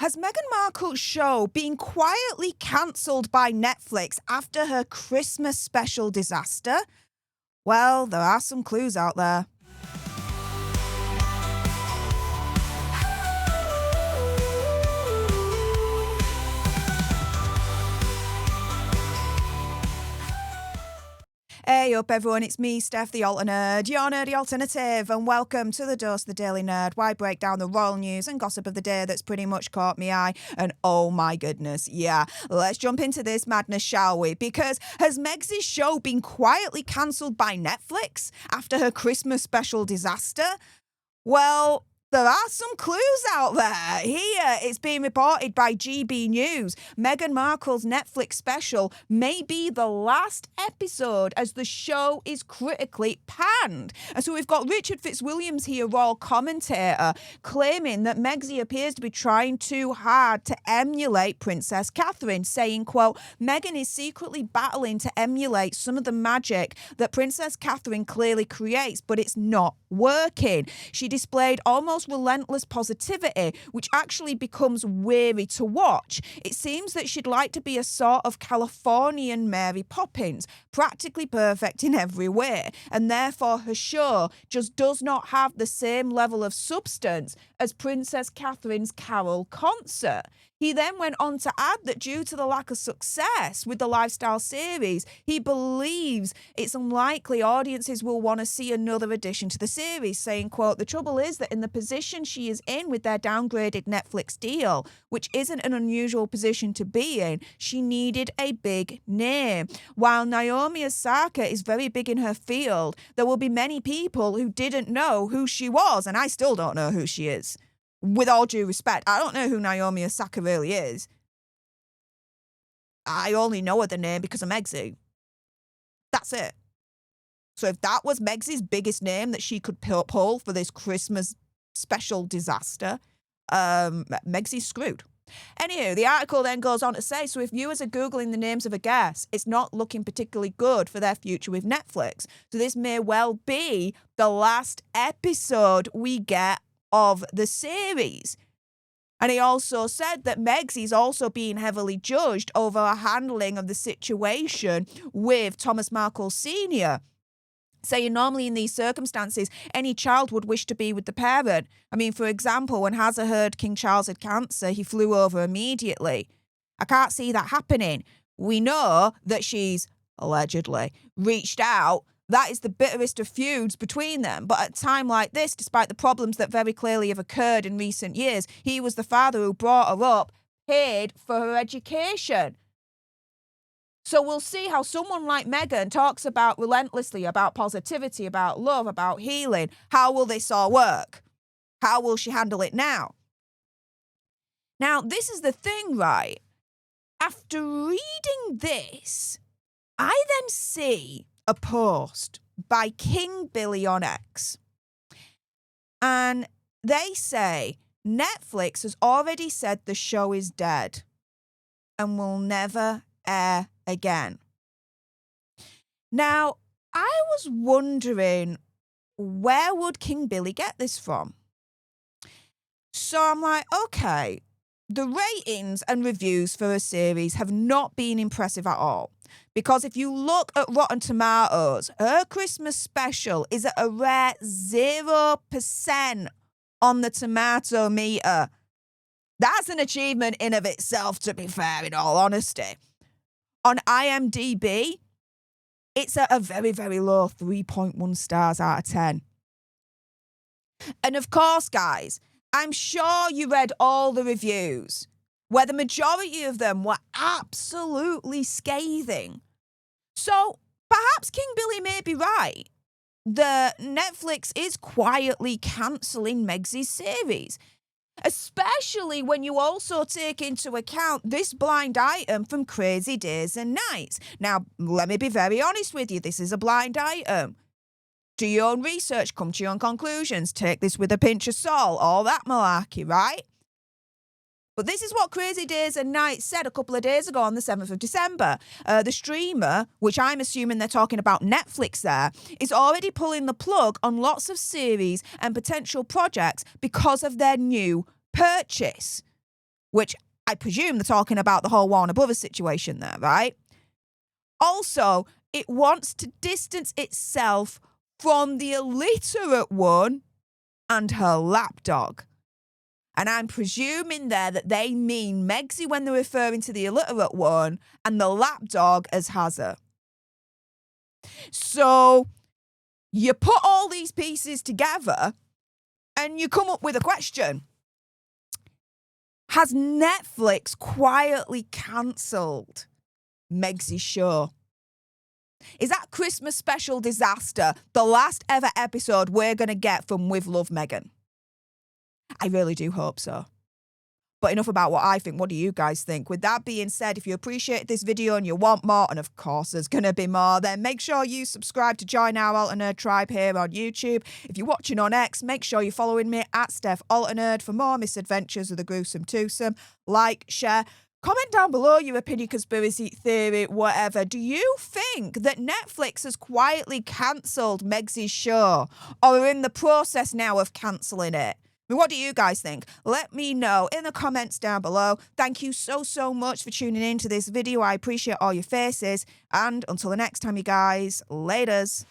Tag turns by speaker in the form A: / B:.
A: Has Meghan Markle's show been quietly cancelled by Netflix after her Christmas special disaster? Well, there are some clues out there. Hey up everyone, it's me, Stef The Alter Nerd, your nerdy alternative, and welcome to the Dose of the Daily Nerd, where I break down the royal news and gossip of the day that's pretty much caught me eye. And oh my goodness, yeah, let's jump into this madness, shall we? Because has Meg's show been quietly cancelled by Netflix after her Christmas special disaster? Well, there are some clues out there. Here, it's being reported by GB News. Meghan Markle's Netflix special may be the last episode as the show is critically panned. And so we've got Richard Fitzwilliams here, royal commentator, claiming that Megxie appears to be trying too hard to emulate Princess Catherine, saying, quote, Meghan is secretly battling to emulate some of the magic that Princess Catherine clearly creates, but it's not working. She displayed almost relentless positivity, which actually becomes weary to watch. It seems that she'd like to be a sort of Californian Mary Poppins, practically perfect in every way, and therefore her show just does not have the same level of substance as Princess Catherine's Carol concert. He then went on to add that due to the lack of success with the lifestyle series, he believes it's unlikely audiences will want to see another addition to the series, saying, quote, the trouble is that in the position she is in with their downgraded Netflix deal, which isn't an unusual position to be in, she needed a big name. While Naomi Osaka is very big in her field, there will be many people who didn't know who she was, and I still don't know who she is. With all due respect, I don't know who Naomi Osaka really is. I only know her the name because of Megxie. That's it. So if that was Megxie's biggest name that she could pull for this Christmas special disaster, Megxie's screwed. Anywho, the article then goes on to say, so if viewers are Googling the names of a guest, it's not looking particularly good for their future with Netflix. So this may well be the last episode we get of the series. And he also said that Megxie's also being heavily judged over her handling of the situation with Thomas Markle Sr., saying normally in these circumstances, any child would wish to be with the parent. I mean, for example, when Hazza heard King Charles had cancer, he flew over immediately. I can't see that happening. We know that she's allegedly reached out. That is the bitterest of feuds between them. But at a time like this, despite the problems that very clearly have occurred in recent years, he was the father who brought her up, paid for her education. So we'll see how someone like Meghan talks about relentlessly about positivity, about love, about healing. How will this all work? How will she handle it now? Now, this is the thing, right? After reading this, I then see a post by King Billy on X. And they say, Netflix has already said the show is dead and will never air again. Now, I was wondering, where would King Billy get this from? So I'm like, okay, the ratings and reviews for a series have not been impressive at all. Because if you look at Rotten Tomatoes, her Christmas special is at a rare 0% on the tomato meter. That's an achievement in of itself, to be fair, in all honesty. On IMDb, it's at a very, very low 3.1 stars out of 10. And of course, guys, I'm sure you read all the reviews, where the majority of them were absolutely scathing. So perhaps King Billy may be right. The Netflix is quietly cancelling Megxie's series, especially when you also take into account this blind item from Crazy Days and Nights. Now, let me be very honest with you. This is a blind item. Do your own research, come to your own conclusions, take this with a pinch of salt, all that malarkey, right? But this is what Crazy Days and Nights said a couple of days ago on the 7th of December. The streamer, which I'm assuming they're talking about Netflix there, is already pulling the plug on lots of series and potential projects because of their new purchase. which I presume they're talking about the whole Warner Brothers situation there, right? Also, it wants to distance itself from the illiterate one and her lapdog. And I'm presuming there that they mean Megsy when they're referring to the illiterate one and the lapdog as Hazza. So you put all these pieces together and you come up with a question. Has Netflix quietly cancelled Megsy's show? Is that Christmas special disaster the last ever episode we're going to get from With Love Meghan? I really do hope so. But enough about what I think. What do you guys think? With that being said, if you appreciate this video and you want more, and of course there's going to be more, then make sure you subscribe to join our Alter Nerd tribe here on YouTube. If you're watching on X, make sure you're following me at Stef Alter Nerd for more misadventures of the gruesome twosome. Like, share, comment down below your opinion, conspiracy theory, whatever. Do you think that Netflix has quietly cancelled Megsy's show or are in the process now of cancelling it? What do you guys think? Let me know in the comments down below. Thank you so much for tuning in to this video. I appreciate all your faces. And until the next time, you guys, laters.